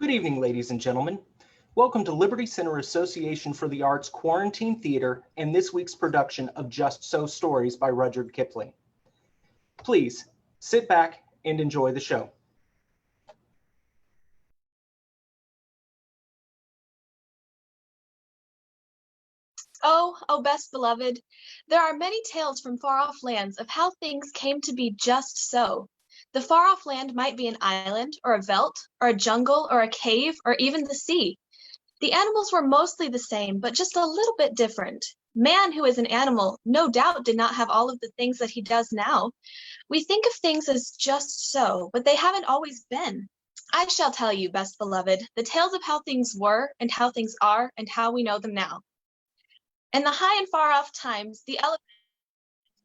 Good evening, ladies and gentlemen. Welcome to Liberty Center Association for the Arts Quarantine Theater and this week's production of Just So Stories by Rudyard Kipling. Please sit back and enjoy the show. Oh, best beloved, there are many tales from far-off lands of how things came to be just so. The far-off land might be an island, or a veldt, or a jungle, or a cave, or even the sea. The animals were mostly the same, but just a little bit different. Man, who is an animal, no doubt did not have all of the things that he does now. We think of things as just so, but they haven't always been. I shall tell you, best beloved, the tales of how things were, and how things are, and how we know them now. In the high and far-off times, the elephant,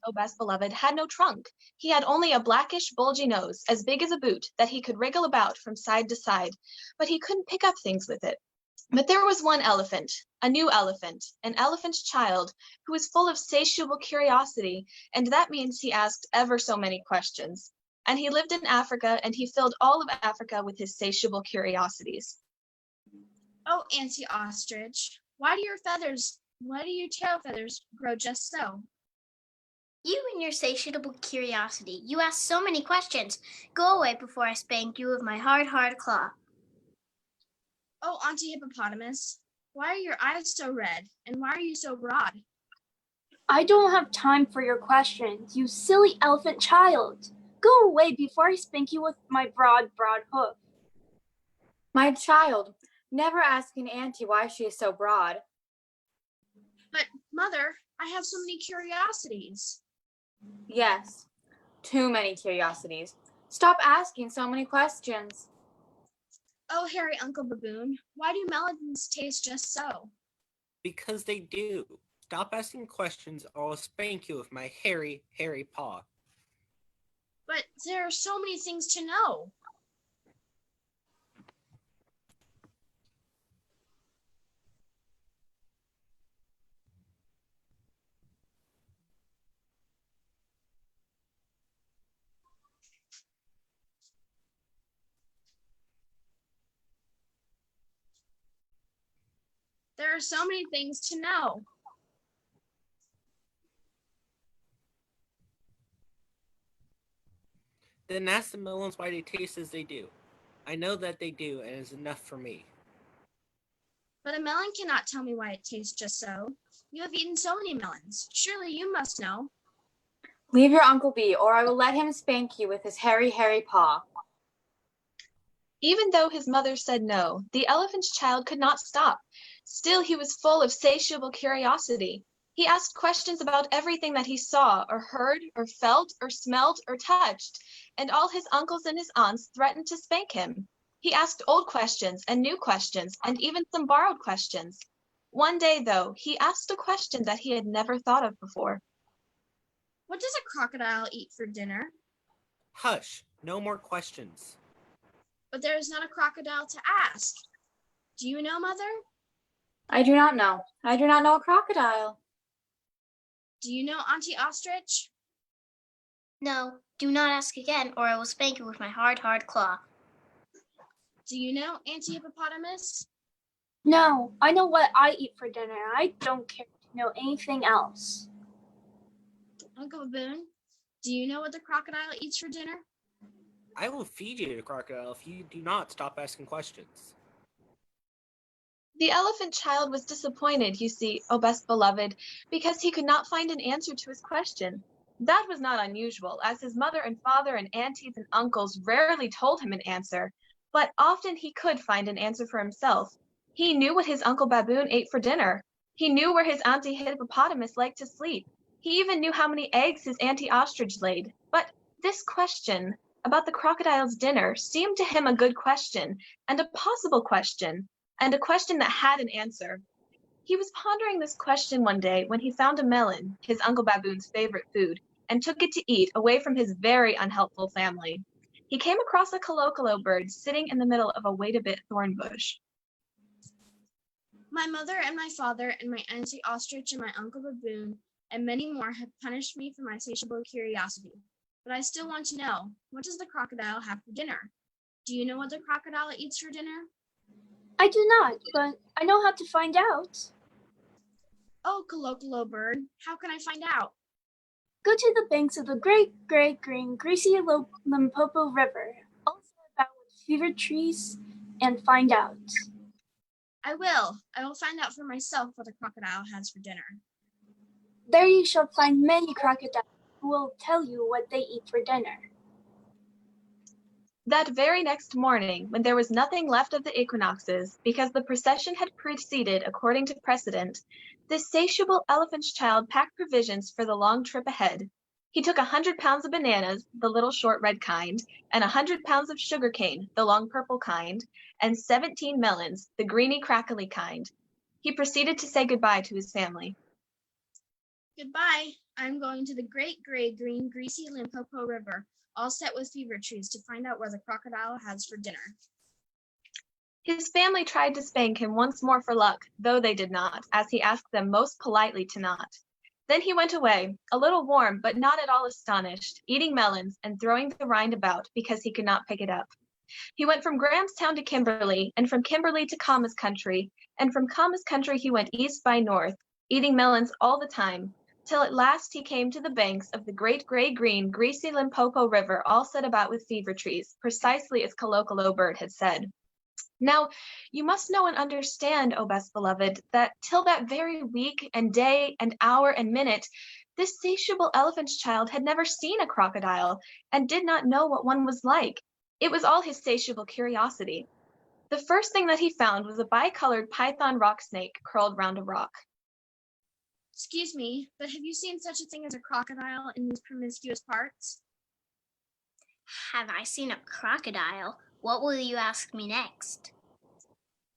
oh best beloved, had no trunk. He had only a blackish, bulgy nose, as big as a boot, that he could wriggle about from side to side, but he couldn't pick up things with it. But there was one elephant, a new elephant, an elephant's child, who was full of satiable curiosity, and that means he asked ever so many questions. And he lived in Africa, and he filled all of Africa with his satiable curiosities. Oh, Auntie Ostrich, why do your tail feathers grow just so? You and your satiable curiosity. You ask so many questions. Go away before I spank you with my hard claw. Oh, Auntie Hippopotamus, why are your eyes so red, and why are you so broad? I don't have time for your questions, you silly elephant child. Go away before I spank you with my broad hoof. My child, never ask an auntie why she is so broad. But, Mother, I have so many curiosities. Yes, too many curiosities. Stop asking so many questions. Oh, hairy Uncle Baboon, why do melons taste just so? Because they do. Stop asking questions or I'll spank you with my hairy paw. But there are so many things to know. There are so many things to know. Then ask the melons why they taste as they do. I know that they do, and it's enough for me. But a melon cannot tell me why it tastes just so. You have eaten so many melons. Surely you must know. Leave your uncle be, or I will let him spank you with his hairy paw. Even though his mother said no, the elephant's child could not stop. Still, he was full of satiable curiosity. He asked questions about everything that he saw, or heard, or felt, or smelled, or touched, and all his uncles and his aunts threatened to spank him. He asked old questions and new questions, and even some borrowed questions. One day, though, he asked a question that he had never thought of before. What does a crocodile eat for dinner? Hush, no more questions. But there is not a crocodile to ask. Do you know, Mother? I do not know. I do not know a crocodile. Do you know, Auntie Ostrich? No, do not ask again, or I will spank you with my hard claw. Do you know, Auntie Hippopotamus? No, I know what I eat for dinner. I don't care to know anything else. Uncle Baboon, do you know what the crocodile eats for dinner? I will feed you the crocodile if you do not stop asking questions. The elephant child was disappointed, you see, oh best beloved, because he could not find an answer to his question. That was not unusual, as his mother and father and aunties and uncles rarely told him an answer, but often he could find an answer for himself. He knew what his Uncle Baboon ate for dinner. He knew where his Auntie Hippopotamus liked to sleep. He even knew how many eggs his Auntie Ostrich laid. But this question about the crocodile's dinner seemed to him a good question, and a possible question, and a question that had an answer. He was pondering this question one day when he found a melon, his Uncle Baboon's favorite food, and took it to eat away from his very unhelpful family. He came across a colocolo bird sitting in the middle of a wait-a-bit thorn bush. My mother and my father and my Auntie Ostrich and my Uncle Baboon and many more have punished me for my satiable curiosity. But I still want to know, what does the crocodile have for dinner? Do you know what the crocodile eats for dinner? I do not, but I know how to find out. Oh, colloquial bird, how can I find out? Go to the banks of the great, gray, green, greasy Limpopo River, also about with fever trees, and find out. I will. I will find out for myself what the crocodile has for dinner. There you shall find many crocodiles who will tell you what they eat for dinner. That very next morning, when there was nothing left of the equinoxes, because the procession had proceeded according to precedent, this satiable elephant's child packed provisions for the long trip ahead. He took 100 pounds of bananas, the little short red kind, and 100 pounds of sugar cane, the long purple kind, and 17 melons, the greeny crackly kind. He proceeded to say goodbye to his family. Goodbye. I'm going to the great, gray, green, greasy Limpopo River, all set with fever trees, to find out where the crocodile has for dinner. His family tried to spank him once more for luck, though they did not, as he asked them most politely to not. Then he went away, a little warm, but not at all astonished, eating melons and throwing the rind about because he could not pick it up. He went from Grahamstown to Kimberley, and from Kimberley to Kama's country, and from Kama's country he went east by north, eating melons all the time, till at last he came to the banks of the great gray-green, greasy Limpopo River, all set about with fever trees, precisely as Kolokolo Bird had said. Now, you must know and understand, O best beloved, that till that very week and day and hour and minute, this satiable elephant's child had never seen a crocodile and did not know what one was like. It was all his satiable curiosity. The first thing that he found was a bicolored python rock snake curled round a rock. Excuse me, but have you seen such a thing as a crocodile in these promiscuous parts? Have I seen a crocodile? What will you ask me next?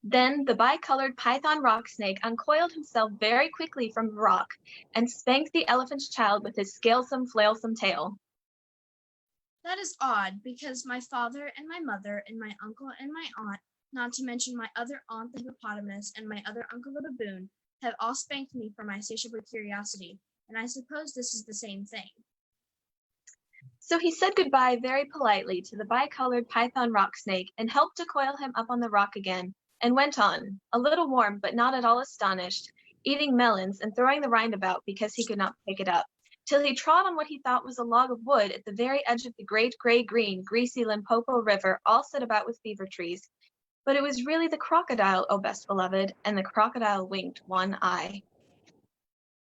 Then the bicolored python rock snake uncoiled himself very quickly from the rock and spanked the elephant's child with his scalesome, flailsome tail. That is odd, because my father and my mother and my uncle and my aunt, not to mention my other aunt the hippopotamus and my other uncle the baboon, have all spanked me for my satiable curiosity, and I suppose this is the same thing. So he said goodbye very politely to the bicolored python rock snake and helped to coil him up on the rock again, and went on, a little warm but not at all astonished, eating melons and throwing the rind about because he could not pick it up, till he trod on what he thought was a log of wood at the very edge of the great gray-green, greasy Limpopo River, all set about with fever trees. But it was really the crocodile, O best beloved, and the crocodile winked one eye.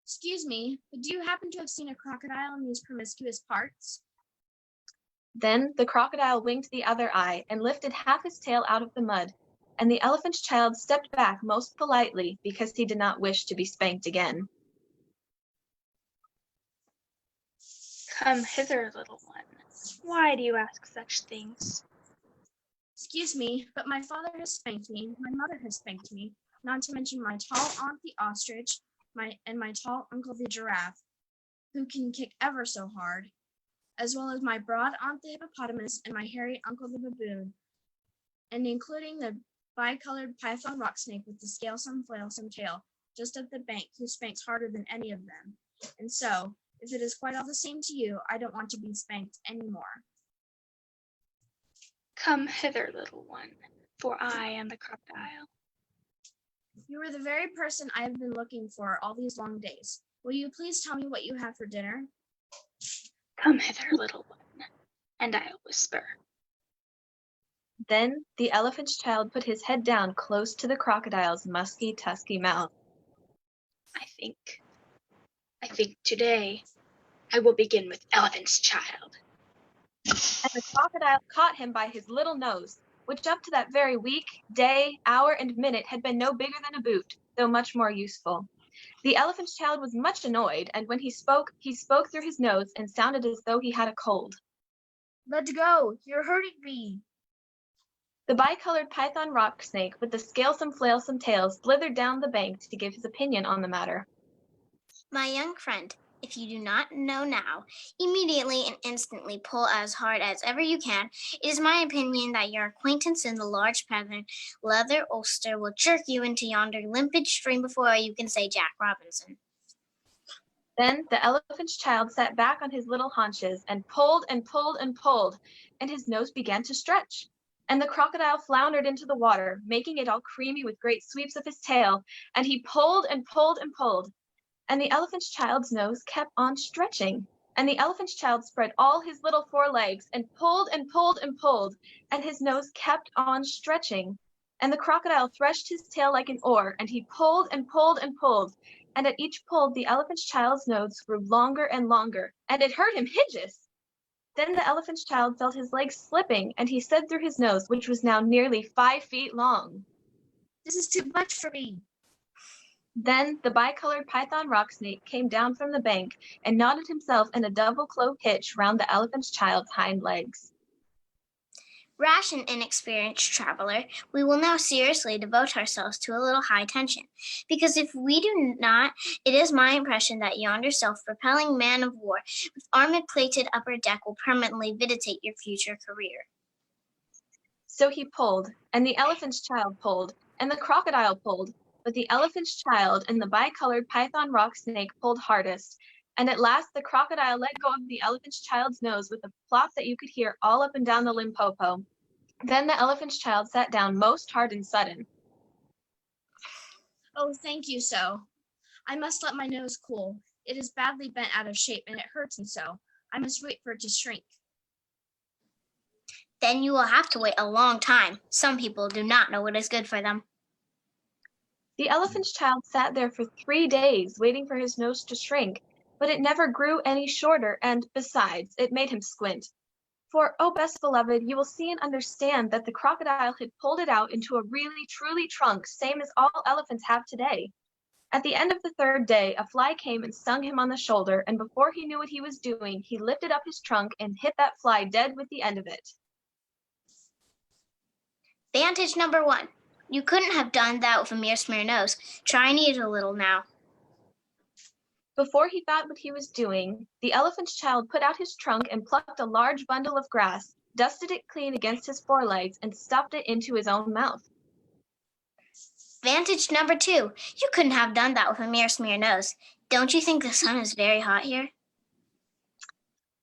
Excuse me, but do you happen to have seen a crocodile in these promiscuous parts? Then the crocodile winked the other eye and lifted half his tail out of the mud, and the elephant's child stepped back most politely because he did not wish to be spanked again. Come hither, little one. Why do you ask such things? Excuse me, but my father has spanked me, my mother has spanked me, not to mention my tall aunt the ostrich, and my tall uncle the giraffe, who can kick ever so hard, as well as my broad aunt the hippopotamus and my hairy uncle the baboon, and including the bicolored python rock snake with the scalesome, flailsome tail, just up the bank, who spanks harder than any of them. And so, if it is quite all the same to you, I don't want to be spanked anymore. Come hither, little one, for I am the crocodile. You are the very person I have been looking for all these long days. Will you please tell me what you have for dinner? Come hither, little one, and I'll whisper. Then the elephant's child put his head down close to the crocodile's musky, tusky mouth. I think today I will begin with elephant's child. And the crocodile caught him by his little nose, which up to that very week, day, hour, and minute had been no bigger than a boot, though much more useful. The elephant's child was much annoyed, and when he spoke through his nose and sounded as though he had a cold. Let go! You're hurting me! The bicolored python rock snake with the scalesome, flailsome tail slithered down the bank to give his opinion on the matter. My young friend, if you do not know now, immediately and instantly pull as hard as ever you can. It is my opinion that your acquaintance in the large pattern leather ulster will jerk you into yonder limpid stream before you can say Jack Robinson. Then the elephant's child sat back on his little haunches and pulled and pulled and pulled, and his nose began to stretch. And the crocodile floundered into the water, making it all creamy with great sweeps of his tail, and he pulled and pulled and pulled. And the elephant's child's nose kept on stretching. And the elephant's child spread all his little four legs and pulled and pulled and pulled, and his nose kept on stretching. And the crocodile threshed his tail like an oar, and he pulled and pulled and pulled. And at each pull, the elephant's child's nose grew longer and longer, and it hurt him hideous. Then the elephant's child felt his legs slipping, and he said through his nose, which was now nearly 5 feet long, "This is too much for me." Then the bicolored python rock snake came down from the bank and knotted himself in a double clove hitch round the elephant's child's hind legs. Rash and inexperienced traveler, we will now seriously devote ourselves to a little high tension, because if we do not, it is my impression that yonder self-propelling man of war with armor-plated upper deck will permanently vitiate your future career. So he pulled, and the elephant's child pulled, and the crocodile pulled, but the elephant's child and the bicolored python rock snake pulled hardest, and at last the crocodile let go of the elephant's child's nose with a plop that you could hear all up and down the Limpopo. Then the elephant's child sat down most hard and sudden. "Oh, thank you so. I must let my nose cool. It is badly bent out of shape and it hurts and so. I must wait for it to shrink." Then you will have to wait a long time. Some people do not know what is good for them. The elephant's child sat there for 3 days, waiting for his nose to shrink, but it never grew any shorter, and besides, it made him squint. For, oh, best beloved, you will see and understand that the crocodile had pulled it out into a really, truly trunk, same as all elephants have today. At the end of the 3rd day, a fly came and stung him on the shoulder, and before he knew what he was doing, he lifted up his trunk and hit that fly dead with the end of it. Vantage number 1. You couldn't have done that with a mere smear nose. Try and eat a little now. Before he thought what he was doing, the elephant's child put out his trunk and plucked a large bundle of grass, dusted it clean against his forelegs, and stuffed it into his own mouth. Vantage number 2. You couldn't have done that with a mere smear nose. Don't you think the sun is very hot here?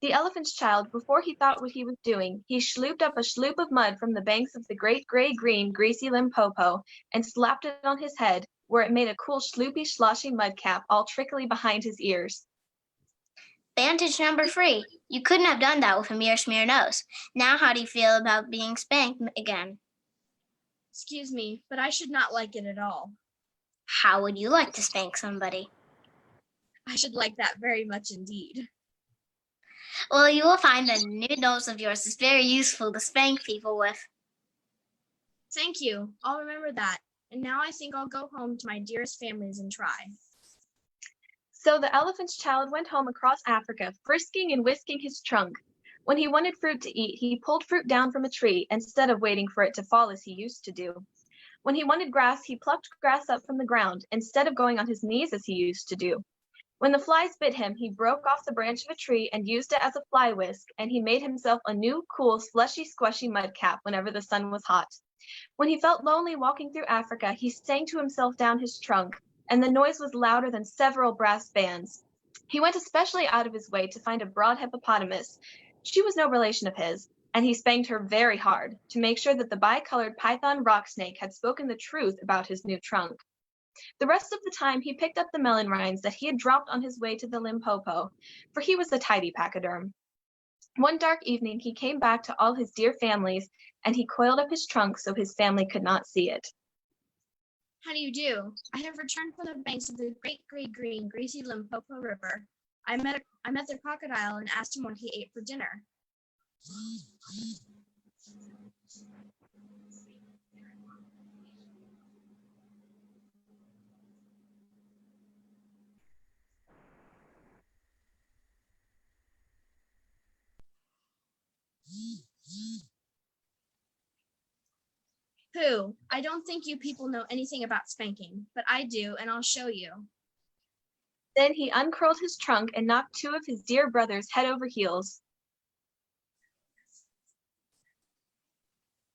The elephant's child, before he thought what he was doing, he slooped up a sloop of mud from the banks of the great gray-green, greasy Limpopo and slapped it on his head, where it made a cool sloopy, sloshy mud cap all trickly behind his ears. Vantage number 3. You couldn't have done that with a mere smear nose. Now how do you feel about being spanked again? "Excuse me, but I should not like it at all." How would you like to spank somebody? "I should like that very much indeed." Well, you will find that a new nose of yours is very useful to spank people with. "Thank you. I'll remember that. And now I think I'll go home to my dearest families and try." So the elephant's child went home across Africa, frisking and whisking his trunk. When he wanted fruit to eat, he pulled fruit down from a tree instead of waiting for it to fall as he used to do. When he wanted grass, he plucked grass up from the ground instead of going on his knees as he used to do. When the flies bit him, he broke off the branch of a tree and used it as a fly whisk, and he made himself a new, cool, slushy, squishy mud cap whenever the sun was hot. When he felt lonely walking through Africa, he sang to himself down his trunk, and the noise was louder than several brass bands. He went especially out of his way to find a broad hippopotamus. She was no relation of his, and he spanked her very hard to make sure that the bicolored python rock snake had spoken the truth about his new trunk. The rest of the time, he picked up the melon rinds that he had dropped on his way to the Limpopo, for he was a tidy pachyderm. One dark evening, he came back to all his dear families, and he coiled up his trunk so his family could not see it. "How do you do? I have returned from the banks of the great gray-green, greasy Limpopo River. I met the crocodile and asked him what he ate for dinner." "Pooh, I don't think you people know anything about spanking, but I do, and I'll show you." Then he uncurled his trunk and knocked 2 of his dear brothers head over heels.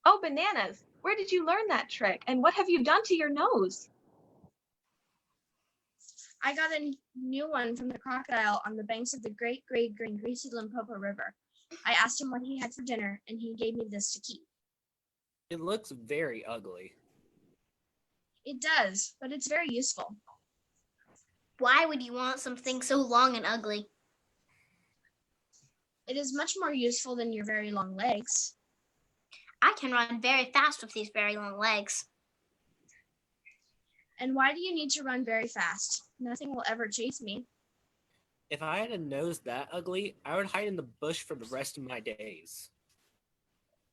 "Oh, bananas! Where did you learn that trick? And what have you done to your nose?" "I got a new one from the crocodile on the banks of the great gray-green, greasy Limpopo River. I asked him what he had for dinner, and he gave me this to keep." It looks very ugly. It does, but it's very useful. Why would you want something so long and ugly? It is much more useful than your very long legs. I can run very fast with these very long legs. And why do you need to run very fast? Nothing will ever chase me. If I had a nose that ugly, I would hide in the bush for the rest of my days.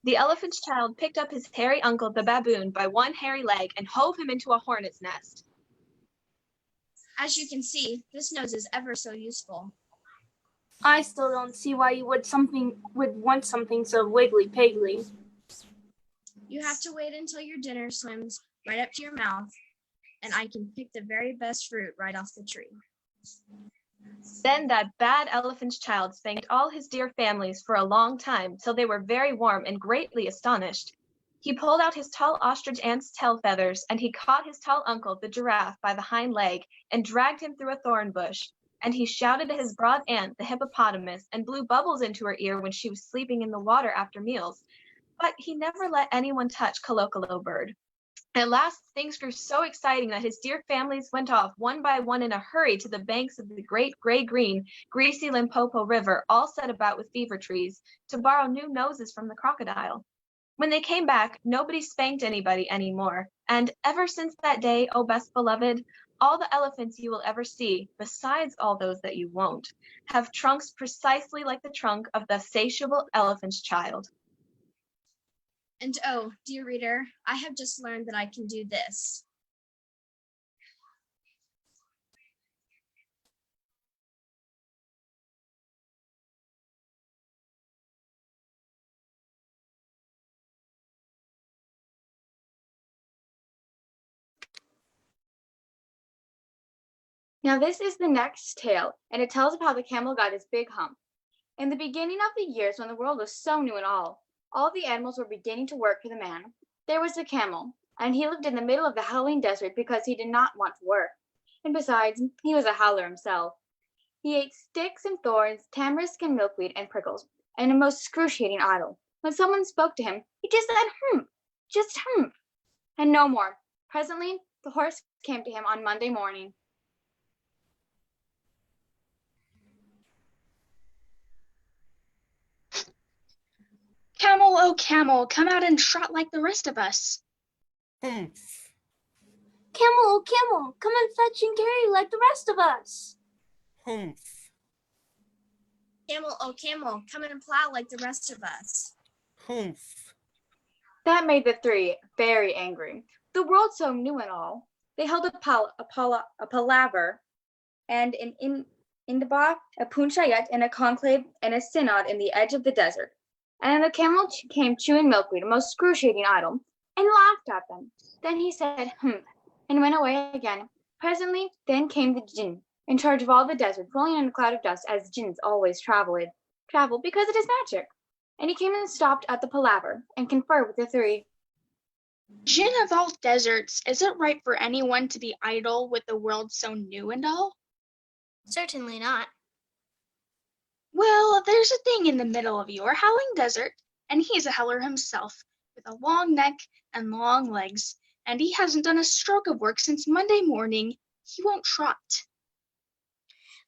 The elephant's child picked up his hairy uncle, the baboon, by one hairy leg and hove him into a hornet's nest. As you can see, this nose is ever so useful. I still don't see why you would want something so wiggly-piggly. You have to wait until your dinner swims right up to your mouth, and I can pick the very best fruit right off the tree. Then that bad elephant's child spanked all his dear families for a long time till they were very warm and greatly astonished. He pulled out his tall ostrich aunt's tail feathers, and he caught his tall uncle, the giraffe, by the hind leg and dragged him through a thorn bush. And he shouted at his broad aunt, the hippopotamus, and blew bubbles into her ear when she was sleeping in the water after meals. But he never let anyone touch Kolokolo Bird. At last, things grew so exciting that his dear families went off one by one in a hurry to the banks of the great gray-green, greasy Limpopo River, all set about with fever trees, to borrow new noses from the crocodile. When they came back, nobody spanked anybody anymore. And ever since that day, O best beloved, all the elephants you will ever see, besides all those that you won't, have trunks precisely like the trunk of the satiable elephant's child. And oh, dear reader, I have just learned that I can do this. Now this is the next tale, and it tells of how the camel got his big hump. In the beginning of the years when the world was so new and all the animals were beginning to work for the man, there was the camel, and he lived in the middle of the howling desert because he did not want to work. And besides, he was a howler himself. He ate sticks and thorns, tamarisk and milkweed and prickles, and a most excruciating idle. When someone spoke to him, he just said, just and no more. Presently, the horse came to him on Monday morning. Camel, oh camel, come out and trot like the rest of us. Humph. Camel, oh camel, come and fetch and carry like the rest of us. Humph. Camel, oh camel, come in and plow like the rest of us. Humph. That made the three very angry. The world so new and all. They held a palaver, and an indaba, a punchayet, and a conclave, and a synod in the edge of the desert. And the camel came chewing milkweed, a most excruciating idle, and laughed at them. Then he said, and went away again. Presently, then came the jinn, in charge of all the desert, rolling in a cloud of dust, as jinns always travel because it is magic. And he came and stopped at the palaver, and conferred with the three. Jinn of all deserts, is it right for anyone to be idle with the world so new and all? Certainly not. Well, there's a thing in the middle of your howling desert, and he's a howler himself, with a long neck and long legs, and he hasn't done a stroke of work since Monday morning. He won't trot.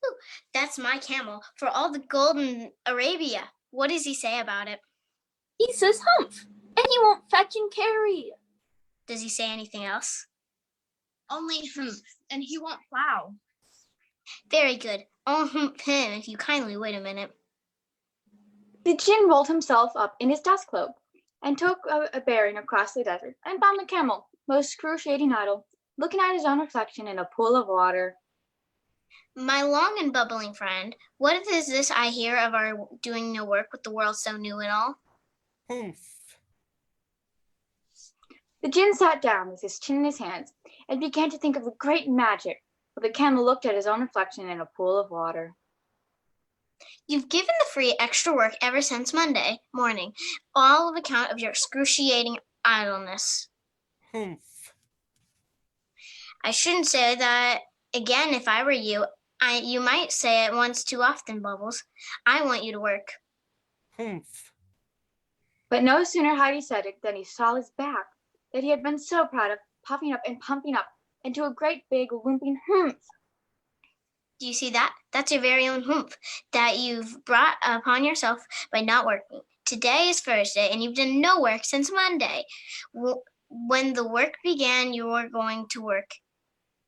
Ooh, that's my camel for all the gold in Arabia. What does he say about it? He says humph, and he won't fetch and carry. Does he say anything else? Only and he won't plow. Very good. I'll humph him if you kindly wait a minute. The jinn rolled himself up in his dust cloak, and took a bearing across the desert, and found the camel, most excruciating idle, looking at his own reflection in a pool of water. My long and bubbling friend, what is this I hear of our doing no work with the world so new and all? Humph. The jinn sat down with his chin in his hands, and began to think of the great magic, while the camel looked at his own reflection in a pool of water. You've given the free extra work ever since Monday morning, all of account of your excruciating idleness. Humph. I shouldn't say that again if I were you. You might say it once too often, Bubbles. I want you to work. Humph. But no sooner had he said it than he saw his back that he had been so proud of puffing up and pumping up into a great big lumping humph. Do you see that? That's your very own humph that you've brought upon yourself by not working. Today is Thursday, and you've done no work since Monday. When the work began, you were going to work.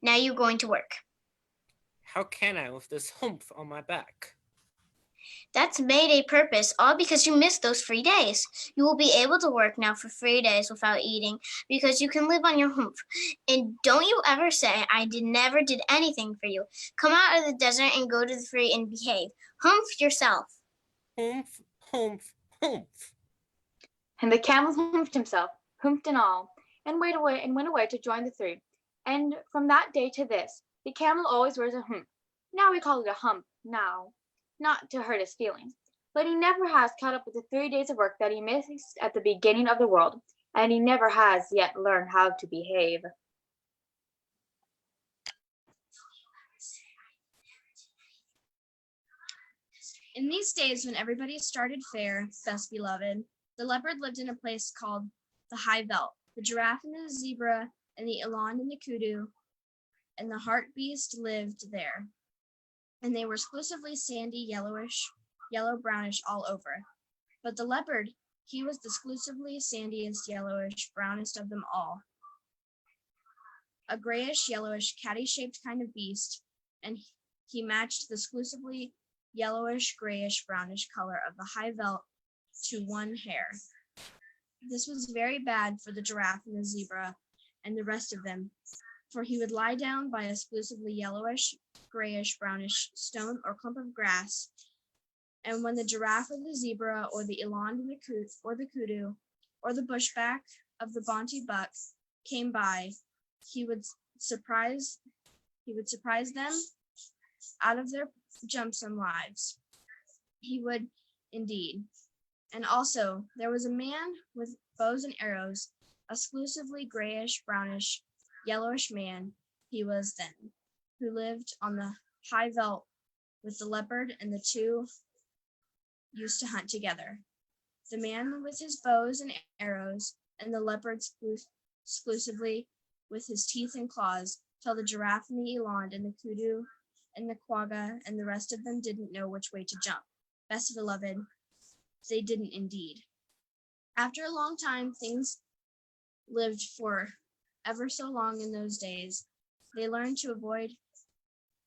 Now you're going to work. How can I with this humph on my back? That's made a purpose, all because you missed those 3 days. You will be able to work now for 3 days without eating because you can live on your humph. And don't you ever say, I never did anything for you. Come out of the desert and go to the free and behave. Humph yourself. Humph, humph, humph. And the camel humphed himself, humphed and all, and went away to join the three. And from that day to this, the camel always wears a humph. Now we call it a hump now, not to hurt his feelings. But he never has caught up with the 3 days of work that he missed at the beginning of the world, and he never has yet learned how to behave. In these days when everybody started fair, best beloved, the leopard lived in a place called the High Veld, the giraffe and the zebra and the eland and the kudu and the hartebeest lived there. And they were exclusively sandy, yellow-brownish all over. But the leopard, he was the exclusively sandiest, yellowish, brownest of them all. A grayish, yellowish, caddy-shaped kind of beast, and he matched the exclusively yellowish, grayish, brownish color of the high veld to one hair. This was very bad for the giraffe and the zebra and the rest of them, for he would lie down by exclusively yellowish, grayish, brownish stone or clump of grass, and when the giraffe or the zebra or the eland and the kudu or the bushback of the Bonte buck came by, he would surprise them out of their jumpsome lives. He would indeed. And also there was a man with bows and arrows, exclusively grayish, brownish, yellowish man he was then, who lived on the high veld with the leopard, and the two used to hunt together. The man with his bows and arrows, and the leopard exclusively with his teeth and claws, till the giraffe and the eland and the kudu and the quagga and the rest of them didn't know which way to jump. Best beloved, they didn't indeed. After a long time, things lived for ever so long in those days. They learned to avoid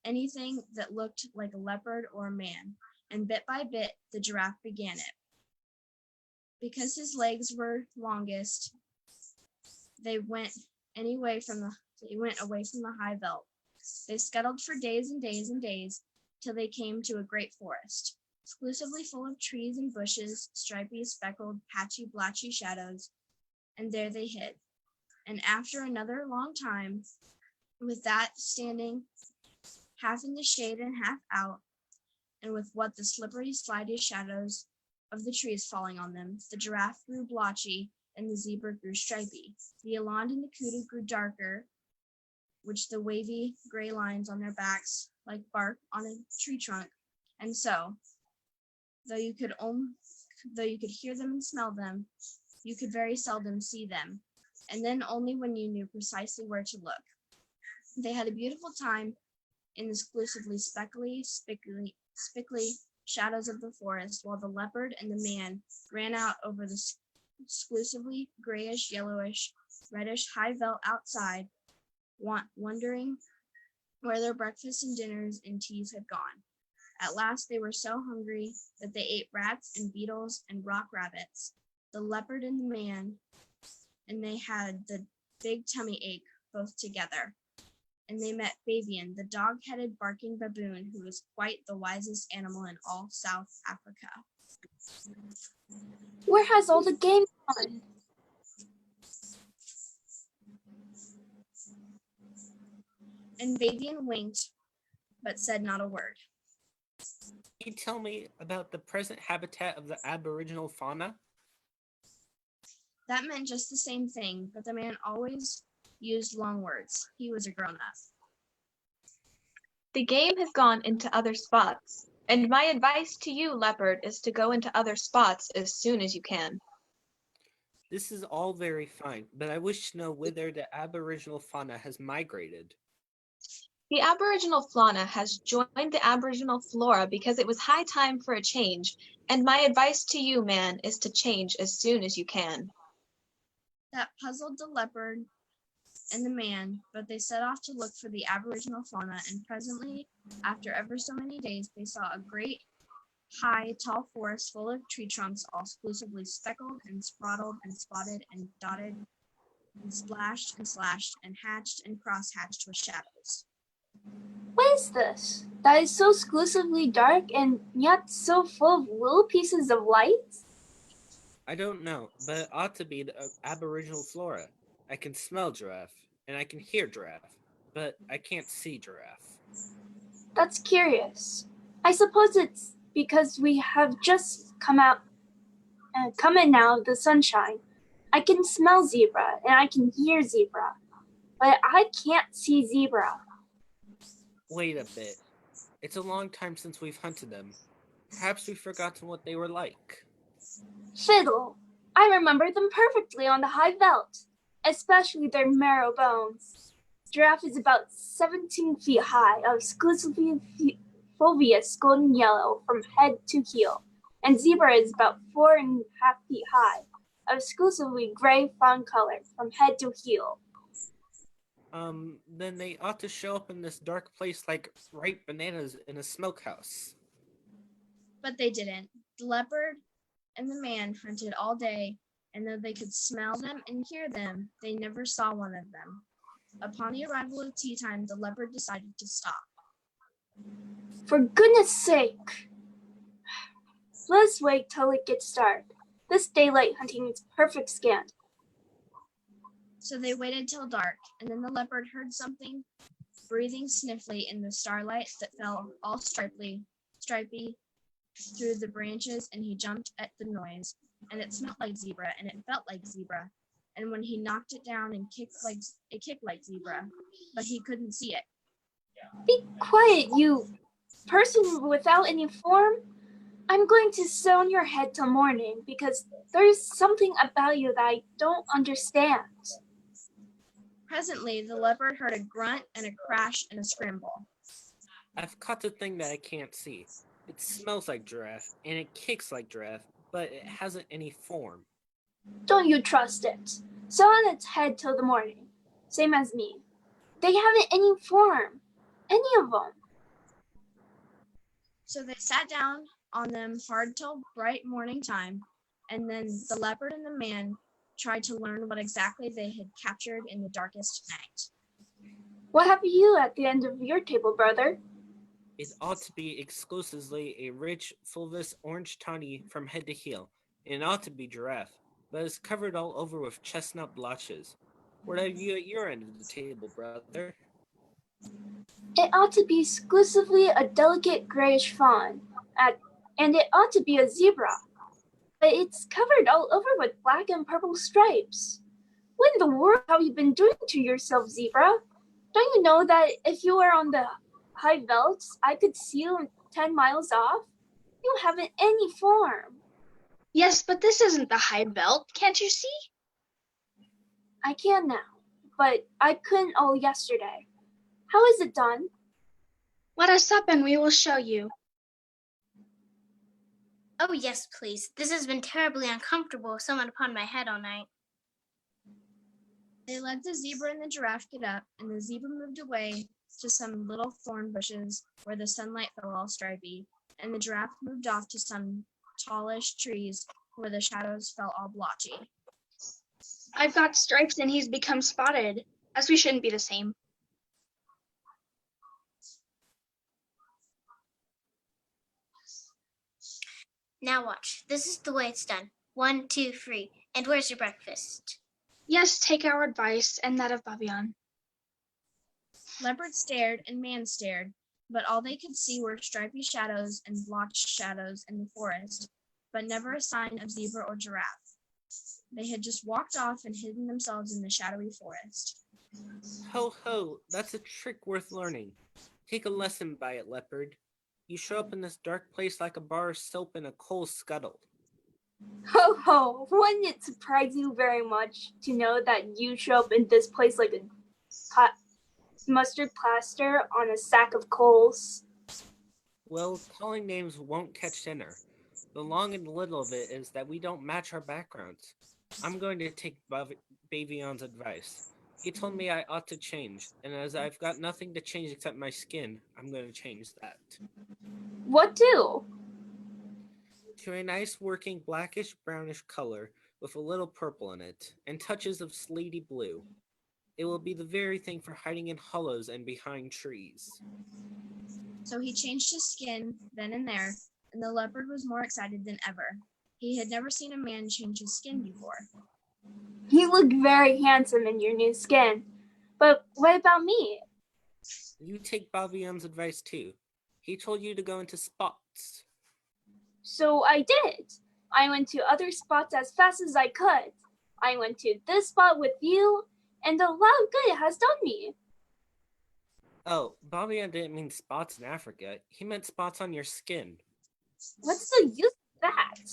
anything that looked like a leopard or a man, and bit by bit, the giraffe began it. Because his legs were longest, they went away from the high veld. They scuttled for days and days and days till they came to a great forest, exclusively full of trees and bushes, stripy, speckled, patchy, blotchy shadows, and there they hid. And after another long time, with that standing half in the shade and half out, and with what the slippery, slidey shadows of the trees falling on them, the giraffe grew blotchy, and the zebra grew stripy. The eland and the kudu grew darker, which the wavy gray lines on their backs like bark on a tree trunk. And so, though you could hear them and smell them, you could very seldom see them, and then only when you knew precisely where to look. They had a beautiful time in the exclusively spickly shadows of the forest, while the leopard and the man ran out over the exclusively grayish, yellowish, reddish high veld outside, wondering where their breakfasts and dinners and teas had gone. At last they were so hungry that they ate rats and beetles and rock rabbits, the leopard and the man, and they had the big tummy ache both together. And they met Fabian, the dog-headed barking baboon, who was quite the wisest animal in all South Africa. Where has all the game gone? And Fabian winked, but said not a word. Can you tell me about the present habitat of the aboriginal fauna? That meant just the same thing, but the man always used long words. He was a grown-up. The game has gone into other spots, and my advice to you, leopard, is to go into other spots as soon as you can. This is all very fine, but I wish to know whither the aboriginal fauna has migrated. The Aboriginal fauna has joined the Aboriginal flora because it was high time for a change, and my advice to you, man, is to change as soon as you can. That puzzled the leopard and the man, but they set off to look for the Aboriginal fauna, and presently, after ever so many days, they saw a great, high, tall forest full of tree trunks, all exclusively speckled and spotted and spotted and dotted and splashed and slashed and hatched and cross-hatched with shadows. What is this? That is so exclusively dark and yet so full of little pieces of light? I don't know, but it ought to be the aboriginal flora. I can smell giraffe, and I can hear giraffe, but I can't see giraffe. That's curious. I suppose it's because we have just come in now of the sunshine. I can smell zebra and I can hear zebra, but I can't see zebra. Wait a bit. It's a long time since we've hunted them. Perhaps we've forgotten what they were like. Fiddle! I remember them perfectly on the high veld, especially their marrow bones. Giraffe is about 17 feet high, of exclusively fulvous golden yellow from head to heel, and zebra is about 4.5 feet high, of exclusively gray fawn color from head to heel. Then they ought to show up in this dark place like ripe bananas in a smokehouse. But they didn't. The leopard and the man hunted all day, and though they could smell them and hear them, they never saw one of them. Upon the arrival of tea time, the leopard decided to stop. For goodness sake! Let's wait till it gets dark. This daylight hunting is perfect scant. So they waited till dark, and then the leopard heard something breathing sniffly in the starlight that fell all stripy through the branches, and he jumped at the noise, and it smelled like zebra, and it felt like zebra, and when he knocked it down and kicked like zebra, but he couldn't see it. Be quiet, you person without any form. I'm going to sit on your head till morning because there's something about you that I don't understand. Presently, the leopard heard a grunt and a crash and a scramble. I've caught the thing that I can't see. It smells like giraffe, and it kicks like giraffe, but it hasn't any form. Don't you trust it. Sit on its head till the morning, same as me. They haven't any form, any of them. So they sat down on them hard till bright morning time, and then the leopard and the man tried to learn what exactly they had captured in the darkest night. What have you at the end of your table, brother? It ought to be exclusively a rich, fulvous orange tawny from head to heel, and it ought to be giraffe, but it's covered all over with chestnut blotches. What have you at your end of the table, brother? It ought to be exclusively a delicate grayish fawn, and it ought to be a zebra, but it's covered all over with black and purple stripes. What in the world have you been doing to yourself, zebra? Don't you know that if you were on the high velds, I could see you 10 miles off? You haven't any form. Yes, but this isn't the high belt. Can't you see? I can now, but I couldn't all yesterday. How is it done? Let us up and we will show you. Oh, yes, please. This has been terribly uncomfortable with someone upon my head all night. They let the zebra and the giraffe get up, and the zebra moved away to some little thorn bushes where the sunlight fell all stripy, and the giraffe moved off to some tallish trees where the shadows fell all blotchy. I've got stripes and he's become spotted, as we shouldn't be the same. Now watch. This is the way it's done. 1, 2, 3. And where's your breakfast? Yes, take our advice and that of Babian. Leopard stared and man stared, but all they could see were stripy shadows and blotched shadows in the forest, but never a sign of zebra or giraffe. They had just walked off and hidden themselves in the shadowy forest. Ho ho, that's a trick worth learning. Take a lesson by it, leopard. You show up in this dark place like a bar of soap in a coal scuttle. Ho ho! Wouldn't it surprise you very much to know that you show up in this place like a mustard plaster on a sack of coals? Well, calling names won't catch dinner. The long and little of it is that we don't match our backgrounds. I'm going to take Bavion's advice. He told me I ought to change, and as I've got nothing to change except my skin, I'm going to change that. What do? To a nice working blackish brownish color with a little purple in it, and touches of slaty blue. It will be the very thing for hiding in hollows and behind trees. So he changed his skin then and there, and the leopard was more excited than ever. He had never seen a man change his skin before. You look very handsome in your new skin. But what about me? You take Bavion's advice too. He told you to go into spots. So I did. I went to other spots as fast as I could. I went to this spot with you, and a lot of good it has done me. Oh, Bavion didn't mean spots in Africa. He meant spots on your skin. What's the use of that?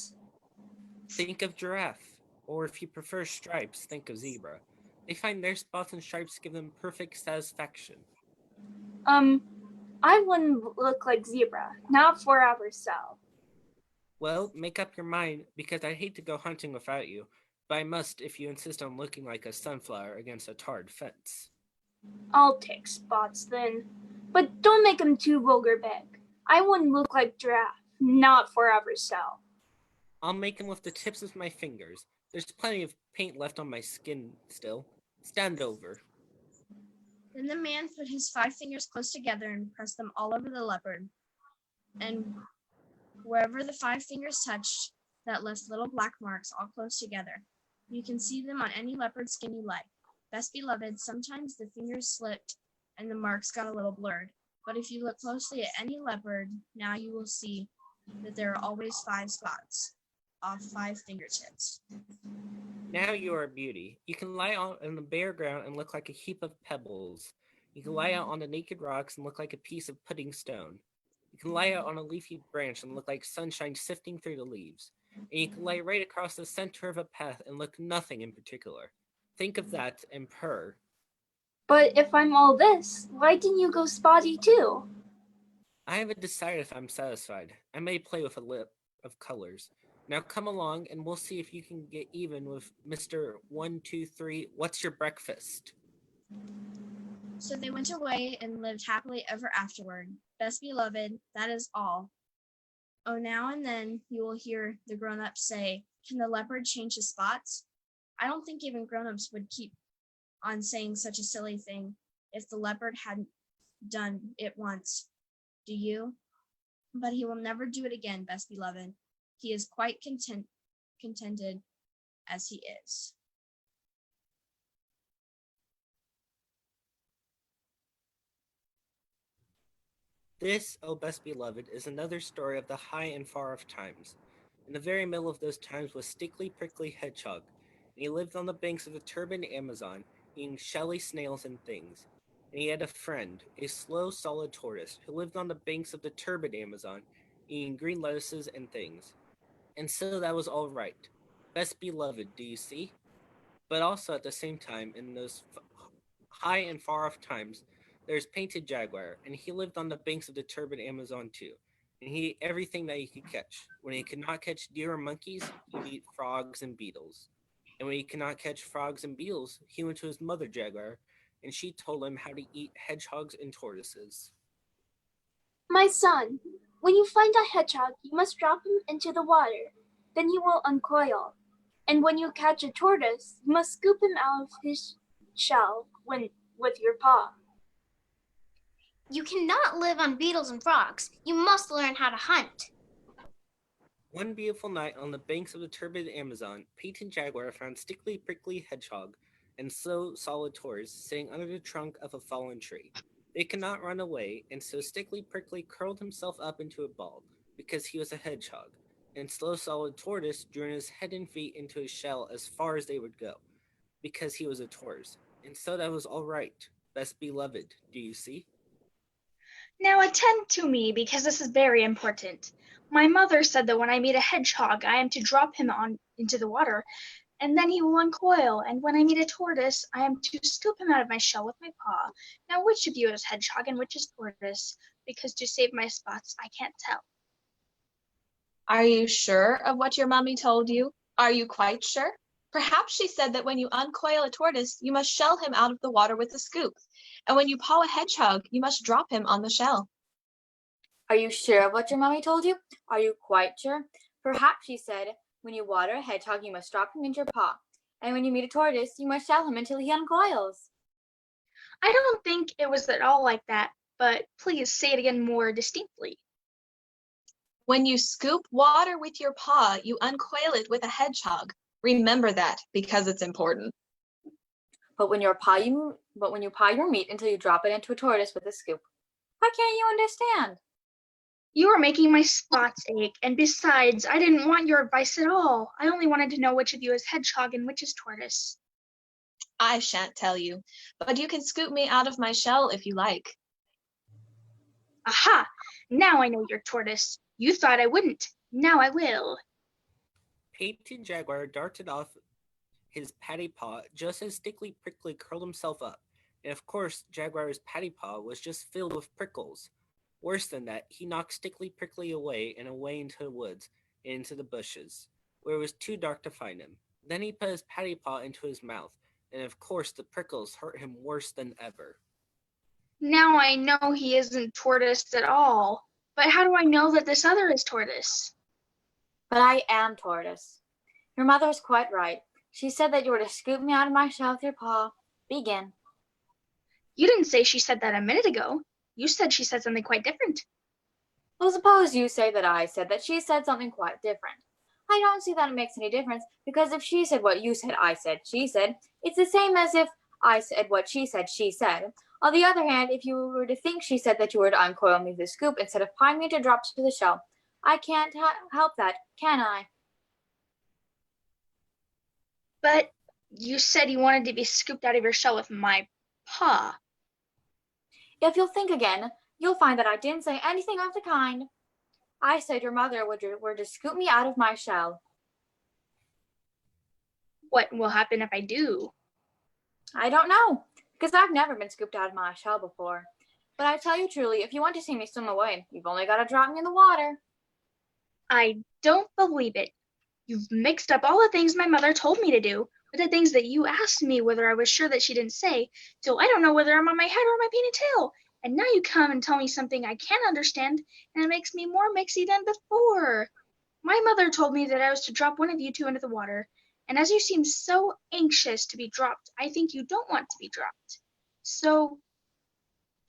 Think of giraffe. Or if you prefer stripes, think of zebra. They find their spots and stripes give them perfect satisfaction. I wouldn't look like zebra, not for ourselves. Well, make up your mind, because I'd hate to go hunting without you, but I must if you insist on looking like a sunflower against a tarred fence. I'll take spots then, but don't make them too vulgar big. I wouldn't look like giraffe, not for ourselves. I'll make them with the tips of my fingers. There's plenty of paint left on my skin still. Stand over. Then the man put his 5 fingers close together and pressed them all over the leopard. And wherever the 5 fingers touched, that left little black marks all close together. You can see them on any leopard skin you like. Best beloved, sometimes the fingers slipped and the marks got a little blurred. But if you look closely at any leopard, now you will see that there are always 5 spots off 5 fingertips. Now you are a beauty. You can lie out on the bare ground and look like a heap of pebbles. You can lie out on the naked rocks and look like a piece of pudding stone. You can lie out on a leafy branch and look like sunshine sifting through the leaves. And you can lie right across the center of a path and look nothing in particular. Think of that and purr. But if I'm all this, why didn't you go spotty too? I haven't decided if I'm satisfied. I may play with a lip of colors. Now come along and we'll see if you can get even with Mr. 123. What's your breakfast? So they went away and lived happily ever afterward. Best beloved, that is all. Oh, now and then you will hear the grown-ups say, "Can the leopard change his spots?" I don't think even grown-ups would keep on saying such a silly thing if the leopard hadn't done it once. Do you? But he will never do it again, best beloved. He is quite contented as he is. This, O best beloved, is another story of the high and far off times. In the very middle of those times was Stickly Prickly Hedgehog, and he lived on the banks of the turbid Amazon, eating shelly snails and things. And he had a friend, a slow, solid tortoise, who lived on the banks of the turbid Amazon, eating green lettuces and things. And so that was all right. Best beloved, do you see? But also at the same time, in those high and far off times, there's Painted Jaguar, and he lived on the banks of the turbid Amazon too. And he ate everything that he could catch. When he could not catch deer or monkeys, he'd eat frogs and beetles. And when he could not catch frogs and beetles, he went to his mother jaguar, and she told him how to eat hedgehogs and tortoises. My son, when you find a hedgehog, you must drop him into the water. Then he will uncoil. And when you catch a tortoise, you must scoop him out of his shell with your paw. You cannot live on beetles and frogs. You must learn how to hunt. One beautiful night on the banks of the turbid Amazon, Painted Jaguar found Stickly Prickly Hedgehog and Slow Solid Tortoise sitting under the trunk of a fallen tree. They could not run away, and so Stickly Prickly curled himself up into a ball, because he was a hedgehog, and Slow Solid Tortoise drew his head and feet into his shell as far as they would go, because he was a tortoise. And so that was all right. Best beloved, do you see? Now attend to me, because this is very important. My mother said that when I meet a hedgehog, I am to drop him into the water, and then he will uncoil, and when I meet a tortoise, I am to scoop him out of my shell with my paw. Now which of you is hedgehog and which is tortoise? Because to save my spots, I can't tell. Are you sure of what your mommy told you? Are you quite sure? Perhaps she said that when you uncoil a tortoise, you must shell him out of the water with a scoop. And when you paw a hedgehog, you must drop him on the shell. Are you sure of what your mommy told you? Are you quite sure? Perhaps she said, when you water a hedgehog, you must drop him into your paw. And when you meet a tortoise, you must shell him until he uncoils. I don't think it was at all like that, but please say it again more distinctly. When you scoop water with your paw, you uncoil it with a hedgehog. Remember that, because it's important. But when you paw your meat until you drop it into a tortoise with a scoop. Why can't you understand? You are making my spots ache, and besides, I didn't want your advice at all. I only wanted to know which of you is hedgehog and which is tortoise. I shan't tell you, but you can scoop me out of my shell if you like. Aha! Now I know you're tortoise. You thought I wouldn't. Now I will. Painted Jaguar darted off his patty paw just as Stickly Prickly curled himself up, and of course Jaguar's patty paw was just filled with prickles. Worse than that, he knocked Stickly Prickly away and away into the woods and into the bushes, where it was too dark to find him. Then he put his patty paw into his mouth, and of course the prickles hurt him worse than ever. Now I know he isn't tortoise at all. But how do I know that this other is tortoise? But I am tortoise. Your mother was quite right. She said that you were to scoop me out of my shell with your paw. Begin. You didn't say she said that a minute ago. You said she said something quite different. Well, suppose you say that I said that she said something quite different. I don't see that it makes any difference, because if she said what you said, I said, she said, it's the same as if I said what she said, she said. On the other hand, if you were to think she said that you were to uncoil me with a scoop instead of pieing me into drops to the shell, I can't help that, can I? But you said you wanted to be scooped out of your shell with my paw. If you'll think again, you'll find that I didn't say anything of the kind. I said your mother were to scoop me out of my shell. What will happen if I do? I don't know, because I've never been scooped out of my shell before. But I tell you truly, if you want to see me swim away, you've only got to drop me in the water. I don't believe it. You've mixed up all the things my mother told me to do with the things that you asked me whether I was sure that she didn't say, so I don't know whether I'm on my head or my painted tail. And now you come and tell me something I can't understand, and it makes me more mixy than before. My mother told me that I was to drop one of you two into the water, and as you seem so anxious to be dropped, I think you don't want to be dropped. So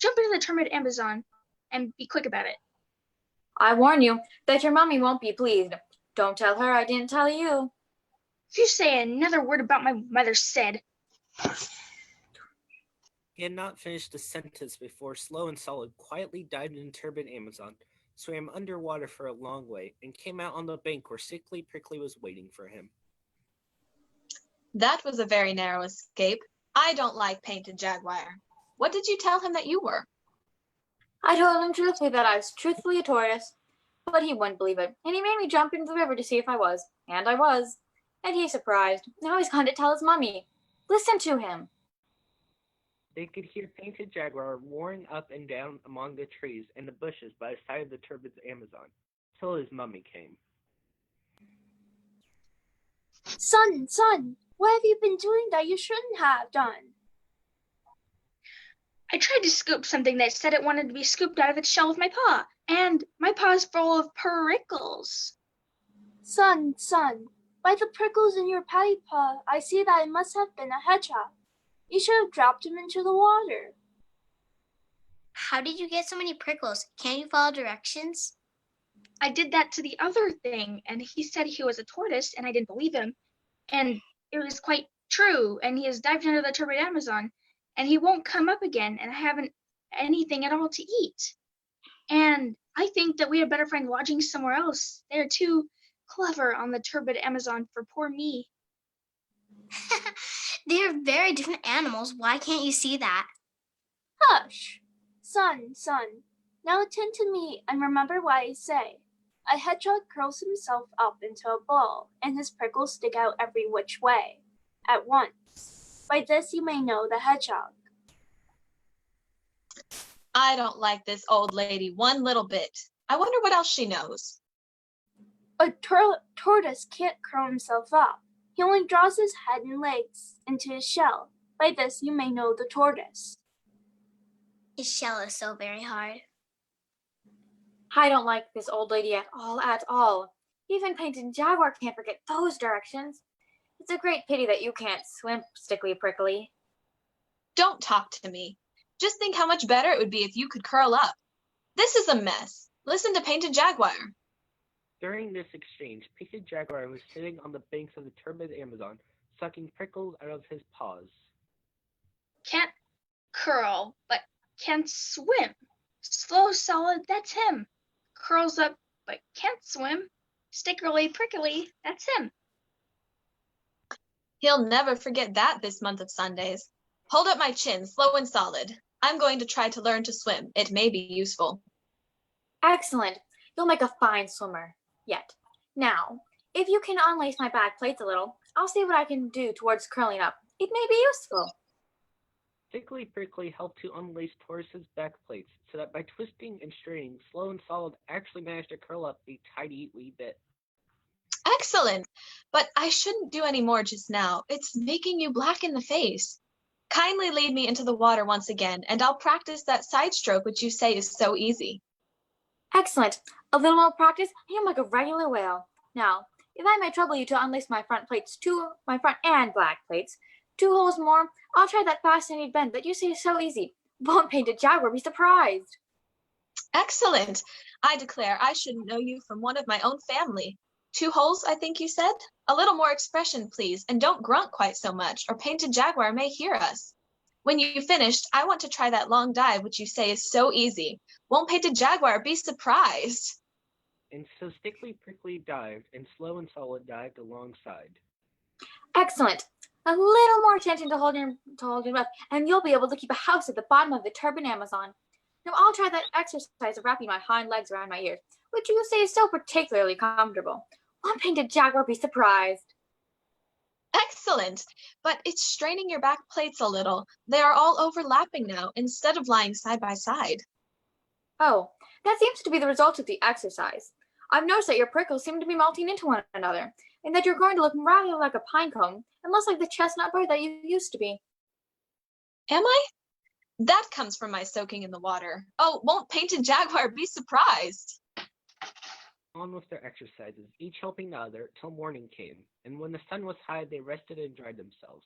jump into the turbid Amazon and be quick about it. I warn you that your mommy won't be pleased. Don't tell her I didn't tell you. If you say another word about my mother said. He had not finished the sentence before Slow and Solid quietly dived into turbid Amazon, swam underwater for a long way, and came out on the bank where Stickly Prickly was waiting for him. That was a very narrow escape. I don't like Painted Jaguar. What did you tell him that you were? I told him truthfully that I was truthfully a tortoise, but he wouldn't believe it, and he made me jump into the river to see if I was, and I was. And he's surprised. Now he's gone to tell his mummy. Listen to him. They could hear Painted Jaguar roaring up and down among the trees and the bushes by the side of the turbid Amazon, till his mummy came. Son, what have you been doing that you shouldn't have done? I tried to scoop something that said it wanted to be scooped out of its shell with my paw, and my paw's full of prickles. Son, by the prickles in your patty paw, I see that it must have been a hedgehog. You should have dropped him into the water. How did you get so many prickles? Can't you follow directions? I did that to the other thing, and he said he was a tortoise, and I didn't believe him. And it was quite true, and he has dived into the turbid Amazon, and he won't come up again, and I haven't anything at all to eat. And I think that we had better find lodging somewhere else. They're too clever on the turbid Amazon for poor me. They're very different animals. Why can't you see that? Hush! Son, Now attend to me and remember what I say. A hedgehog curls himself up into a ball, and his prickles stick out every which way at once. By this you may know the hedgehog. I don't like this old lady one little bit. I wonder what else she knows. A tortoise can't curl himself up. He only draws his head and legs into his shell. By this you may know the tortoise. His shell is so very hard. I don't like this old lady at all. Even Painted Jaguar can't forget those directions. It's a great pity that you can't swim, Stickly Prickly. Don't talk to me. Just think how much better it would be if you could curl up. This is a mess. Listen to Painted Jaguar. During this exchange, Painted Jaguar was sitting on the banks of the turbid Amazon, sucking prickles out of his paws. Can't curl, but can swim. Slow, solid, that's him. Curls up, but can't swim. Stickerly, prickly, that's him. He'll never forget that this month of Sundays. Hold up my chin, slow and solid. I'm going to try to learn to swim. It may be useful. Excellent. You'll make a fine swimmer. Yet. Now, if you can unlace my back plates a little, I'll see what I can do towards curling up. It may be useful. Stickly Prickly helped to unlace Taurus's back plates, so that by twisting and straining, Slow and Solid actually managed to curl up a tiny wee bit. Excellent! But I shouldn't do any more just now. It's making you black in the face. Kindly lead me into the water once again, and I'll practice that side stroke which you say is so easy. Excellent. A little more practice, and you'll make a regular whale. Now, if I may trouble you to unlace my front and back plates, 2 holes more, I'll try that fascinating bend that you say is so easy. Won't Painted Jaguar be surprised? Excellent! I declare I shouldn't know you from one of my own family. 2 holes, I think you said? A little more expression, please, and don't grunt quite so much, or Painted Jaguar may hear us. When you've finished, I want to try that long dive, which you say is so easy. Won't Painted Jaguar be surprised? And so Stickly Prickly dived, and Slow and Solid dived alongside. Excellent. A little more attention to hold your breath, and you'll be able to keep a house at the bottom of the turbid Amazon. Now I'll try that exercise of wrapping my hind legs around my ears, which you say is so particularly comfortable. Won't Painted Jaguar be surprised? Excellent! But it's straining your back plates a little. They are all overlapping now, instead of lying side by side. Oh, that seems to be the result of the exercise. I've noticed that your prickles seem to be melting into one another, and that you're going to look rather like a pine cone, and less like the chestnut bird that you used to be. Am I? That comes from my soaking in the water. Oh, won't Painted Jaguar be surprised? On with their exercises, each helping the other, till morning came, and when the sun was high, they rested and dried themselves.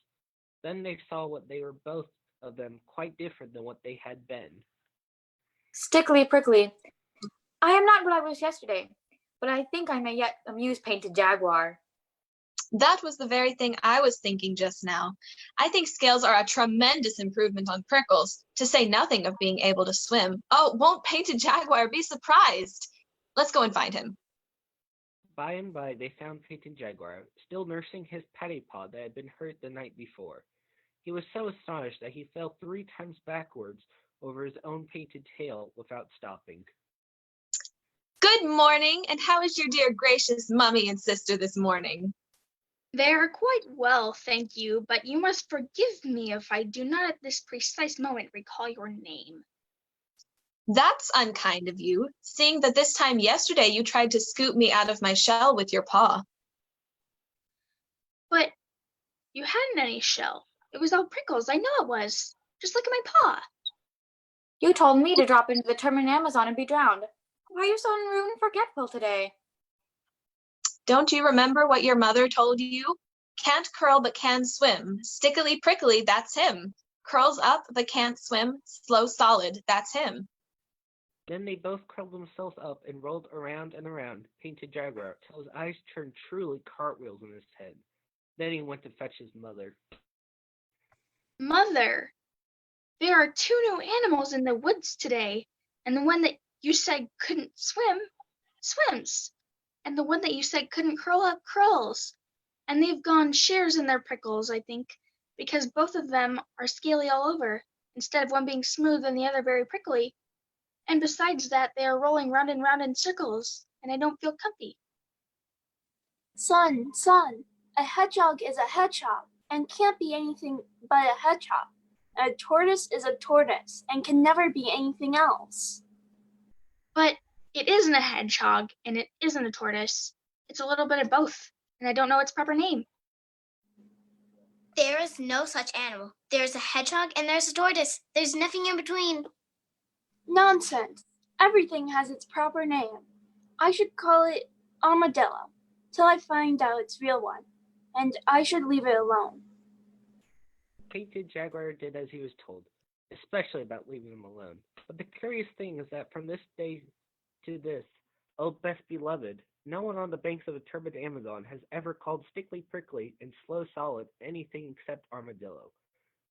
Then they saw what they were both of them quite different than what they had been. Stickly Prickly, I am not what I was yesterday, but I think I may yet amuse Painted Jaguar. That was the very thing I was thinking just now. I think scales are a tremendous improvement on prickles, to say nothing of being able to swim. Oh, won't Painted Jaguar be surprised? Let's go and find him. By and by, they found Painted Jaguar, still nursing his patty paw that had been hurt the night before. He was so astonished that he fell 3 times backwards over his own painted tail without stopping. Good morning, and how is your dear gracious mummy and sister this morning? They are quite well, thank you, but you must forgive me if I do not at this precise moment recall your name. That's unkind of you, seeing that this time yesterday you tried to scoop me out of my shell with your paw. But you hadn't any shell. It was all prickles, I know it was. Just look at my paw. You told me to drop into the turbid Amazon and be drowned. Why are you so rude and forgetful today? Don't you remember what your mother told you? Can't curl but can swim. Stickly Prickly, that's him. Curls up but can't swim. Slow Solid, that's him. Then they both curled themselves up and rolled around and around Painted Jaguar till his eyes turned truly cartwheels in his head. Then he went to fetch his mother. Mother, there are 2 new animals in the woods today, and the one that you said couldn't swim, swims, and the one that you said couldn't curl up, curls. And they've gone shares in their prickles, I think, because both of them are scaly all over, instead of one being smooth and the other very prickly. And besides that, they are rolling round and round in circles, and I don't feel comfy. Son, a hedgehog is a hedgehog and can't be anything but a hedgehog. A tortoise is a tortoise and can never be anything else. But it isn't a hedgehog, and it isn't a tortoise. It's a little bit of both, and I don't know its proper name. There is no such animal. There's a hedgehog and there's a tortoise. There's nothing in between. Nonsense. Everything has its proper name. I should call it armadillo till I find out its real one, and I should leave it alone. Painted Jaguar did as he was told, especially about leaving him alone. But the curious thing is that from this day to this, oh best beloved, no one on the banks of the turbid Amazon has ever called Stickly Prickly and Slow Solid anything except armadillo.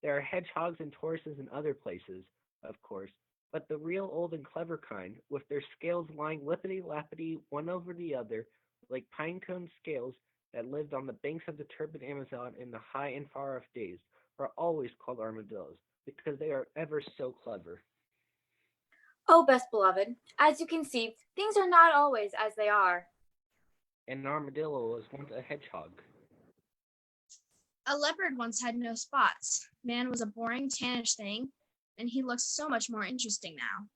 There are hedgehogs and tortoises in other places, of course, but the real old and clever kind, with their scales lying lippity-lappity one over the other, like pine-cone scales that lived on the banks of the turbid Amazon in the high and far-off days, are always called armadillos, because they are ever so clever. Oh, best beloved, as you can see, things are not always as they are. An armadillo was once a hedgehog. A leopard once had no spots. Man was a boring, tannish thing, and he looks so much more interesting now.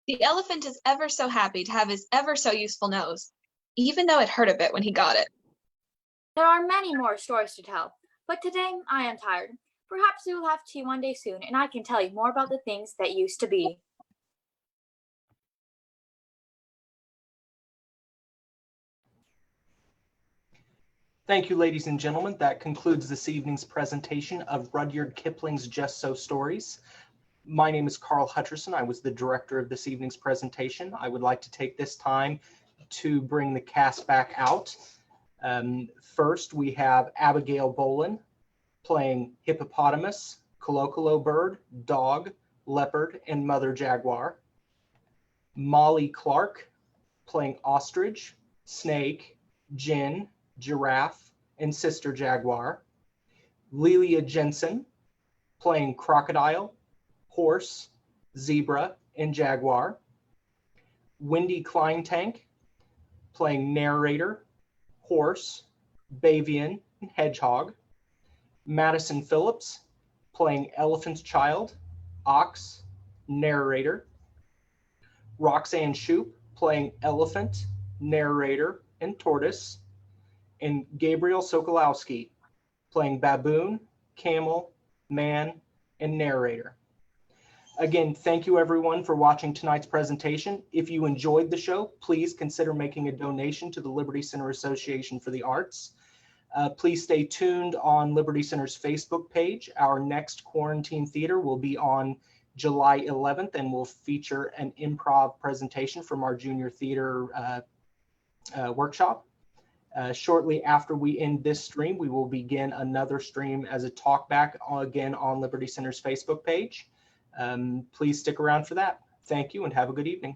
The elephant is ever so happy to have his ever so useful nose, even though it hurt a bit when he got it. There are many more stories to tell, but today I am tired. Perhaps we will have tea one day soon, and I can tell you more about the things that used to be. Thank you, ladies and gentlemen. That concludes this evening's presentation of Rudyard Kipling's Just So Stories. My name is Carl Hutcherson. I was the director of this evening's presentation. I would like to take this time to bring the cast back out. First, we have Abigail Bowlin playing hippopotamus, colocolo bird, dog, leopard, and mother jaguar. Molly Clark playing ostrich, snake, gin, giraffe, and sister jaguar. Lilia Jensen playing crocodile, horse, zebra, and jaguar. Wendy Kleintank playing narrator, horse, bavian, and hedgehog. Madison Phillips playing elephant's child, ox, narrator. Roxy Schupp playing elephant, narrator, and tortoise. And Gabriel Sokolowski playing baboon, camel, man, and narrator. Again, thank you everyone for watching tonight's presentation. If you enjoyed the show, please consider making a donation to the Liberty Center Association for the Arts. Please stay tuned on Liberty Center's Facebook page. Our next quarantine theater will be on July 11th and will feature an improv presentation from our junior theater workshop. Shortly after we end this stream, we will begin another stream as a talkback again on Liberty Center's Facebook page. Please stick around for that. Thank you and have a good evening.